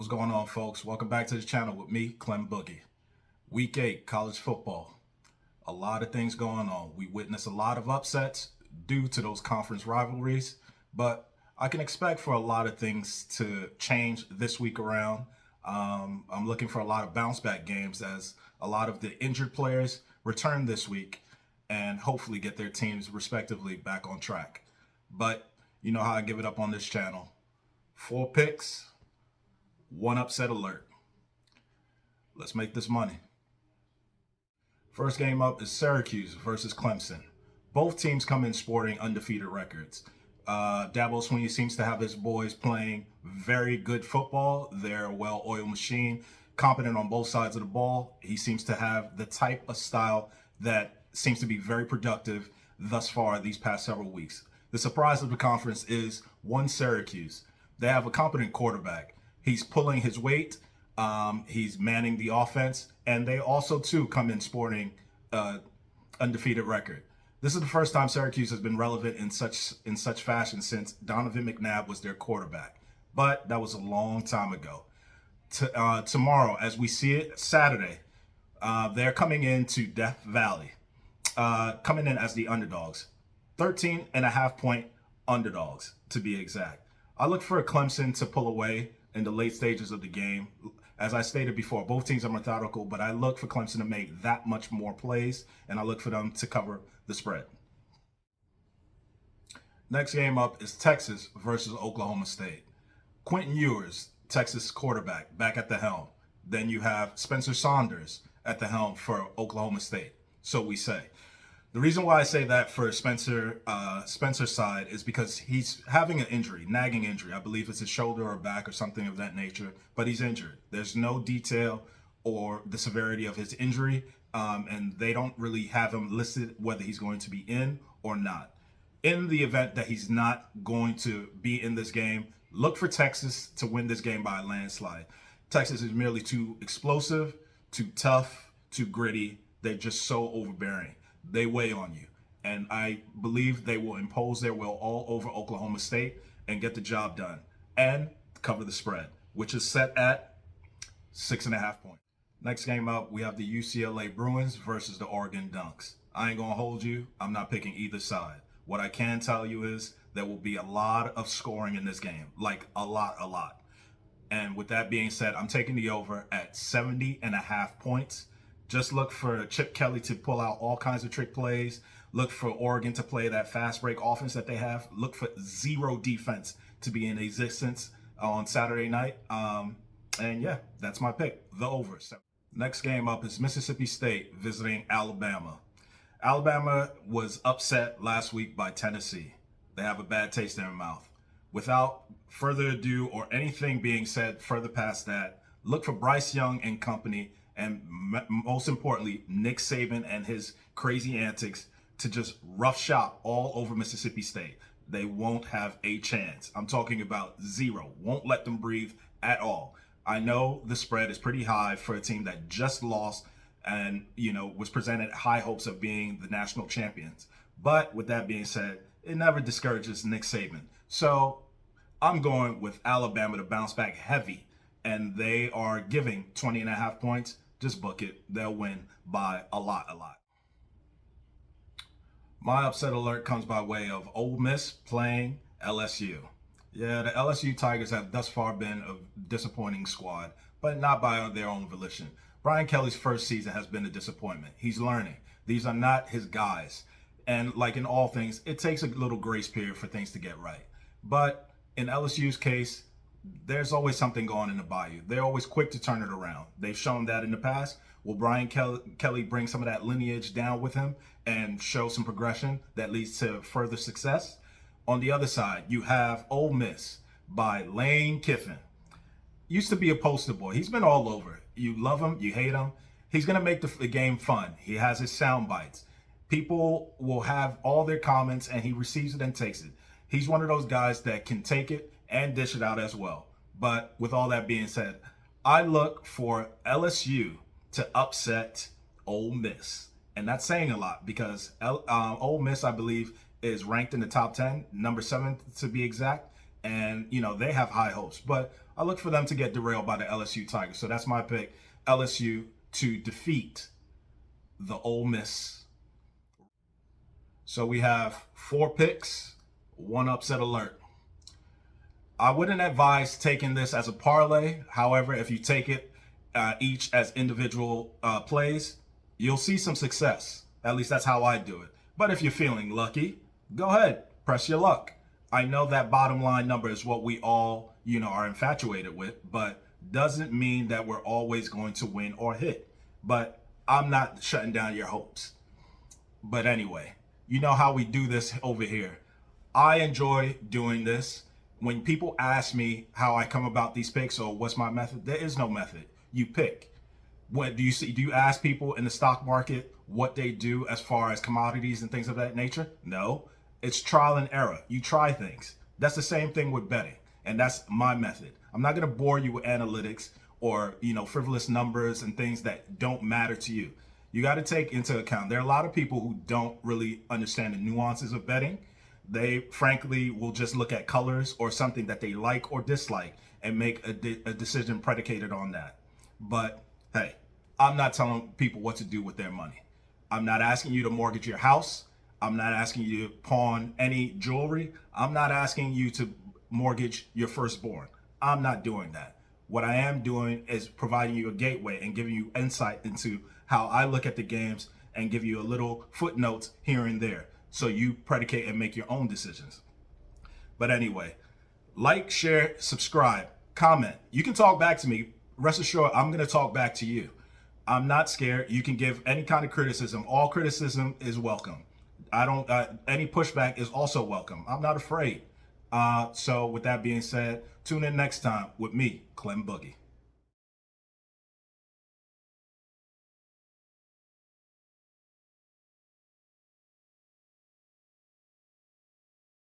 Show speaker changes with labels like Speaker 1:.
Speaker 1: What's going on, folks? Welcome back to the channel with me, Clem Boogie. Week 8, college football. A lot of things going on. We witnessed a lot of upsets due to those conference rivalries, but I can expect for a lot of things to change this week around. I'm looking for a lot of bounce back games as a lot of the injured players return this week and hopefully get their teams respectively back on track. But you know how I give it up on this channel. 4 picks, 1 upset alert. Let's make this money. First game up is Syracuse versus Clemson. Both teams come in sporting undefeated records. Dabo Swinney seems to have his boys playing very good football. They're a well-oiled machine, competent on both sides of the ball. He seems to have the type of style that seems to be very productive thus far these past several weeks. The surprise of the conference is one Syracuse. They have a competent quarterback. He's pulling his weight. He's manning the offense, and they also too come in sporting undefeated record. This is the first time Syracuse has been relevant in such fashion since Donovan McNabb was their quarterback, but that was a long time ago. Tomorrow, as we see it, Saturday, they're coming into Death Valley, coming in as the underdogs, 13.5-point underdogs to be exact. I look for Clemson to pull away in the late stages of the game. As I stated before, both teams are methodical, but I look for Clemson to make that much more plays, and I look for them to cover the spread. Next game up is Texas versus Oklahoma State. Quentin Ewers, Texas quarterback, back at the helm. Then you have Spencer Sanders at the helm for Oklahoma State, so we say. The reason why I say that for Spencer's side is because he's having an injury, nagging injury. I believe it's his shoulder or back or something of that nature, but he's injured. There's no detail or the severity of his injury, and they don't really have him listed whether he's going to be in or not. In the event that he's not going to be in this game, look for Texas to win this game by a landslide. Texas is merely too explosive, too tough, too gritty. They're just so overbearing. They weigh on you, and I believe they will impose their will all over Oklahoma State and get the job done and cover the spread, which is set at 6.5 points. Next game up, we have the UCLA Bruins versus the Oregon Ducks. I ain't gonna hold you. I'm not picking either side. What I can tell you is there will be a lot of scoring in this game, like a lot. And with that being said, I'm taking the over at 70.5 points. Just look for Chip Kelly to pull out all kinds of trick plays. Look for Oregon to play that fast break offense that they have. Look for zero defense to be in existence on Saturday night. And yeah, that's my pick, the over. Next game up is Mississippi State visiting Alabama. Alabama was upset last week by Tennessee. They have a bad taste in their mouth. Without further ado or anything being said further past that, look for Bryce Young and company, and most importantly, Nick Saban and his crazy antics to just rough shop all over Mississippi State. They won't have a chance. I'm talking about zero. Won't let them breathe at all. I know the spread is pretty high for a team that just lost and, was presented high hopes of being the national champions. But with that being said, it never discourages Nick Saban. So I'm going with Alabama to bounce back heavy, and they are giving 20.5 points. Just book it. They'll win by a lot. My upset alert comes by way of Ole Miss playing LSU. Yeah, the LSU Tigers have thus far been a disappointing squad, but not by their own volition. Brian Kelly's first season has been a disappointment. He's learning. These are not his guys. And like in all things, it takes a little grace period for things to get right. But in LSU's case, there's always something going in the bayou. They're always quick to turn it around. They've shown that in the past. Will Brian Kelly bring some of that lineage down with him and show some progression that leads to further success? On the other side, you have Ole Miss by Lane Kiffin. Used to be a poster boy. He's been all over. You love him, you hate him. He's going to make the game fun. He has his sound bites. People will have all their comments, and he receives it and takes it. He's one of those guys that can take it and dish it out as well. But with all that being said, I look for LSU to upset Ole Miss. And that's saying a lot because Ole Miss, I believe, is ranked in the top 10, number 7 to be exact. And, they have high hopes. But I look for them to get derailed by the LSU Tigers. So that's my pick, LSU to defeat the Ole Miss. So we have 4 picks, 1 upset alert. I wouldn't advise taking this as a parlay. However, if you take it each as individual plays, you'll see some success. At least that's how I do it. But if you're feeling lucky, go ahead, press your luck. I know that bottom line number is what we all, are infatuated with, but doesn't mean that we're always going to win or hit. But I'm not shutting down your hopes. But anyway, you know how we do this over here. I enjoy doing this. When people ask me how I come about these picks or what's my method, there is no method. You pick. What do you ask people in the stock market what they do as far as commodities and things of that nature? No, it's trial and error. You try things. That's the same thing with betting. And that's my method. I'm not going to bore you with analytics or, frivolous numbers and things that don't matter to you. You got to take into account, there are a lot of people who don't really understand the nuances of betting. They frankly will just look at colors or something that they like or dislike and make a decision predicated on that. But hey, I'm not telling people what to do with their money. I'm not asking you to mortgage your house. I'm not asking you to pawn any jewelry. I'm not asking you to mortgage your firstborn. I'm not doing that. What I am doing is providing you a gateway and giving you insight into how I look at the games and give you a little footnotes here and there so you predicate and make your own decisions. But anyway, like, share, subscribe, comment. You can talk back to me. Rest assured, I'm going to talk back to you. I'm not scared. You can give any kind of criticism. All criticism is welcome. Any pushback is also welcome. I'm not afraid. So with that being said, tune in next time with me, Clem Boogie.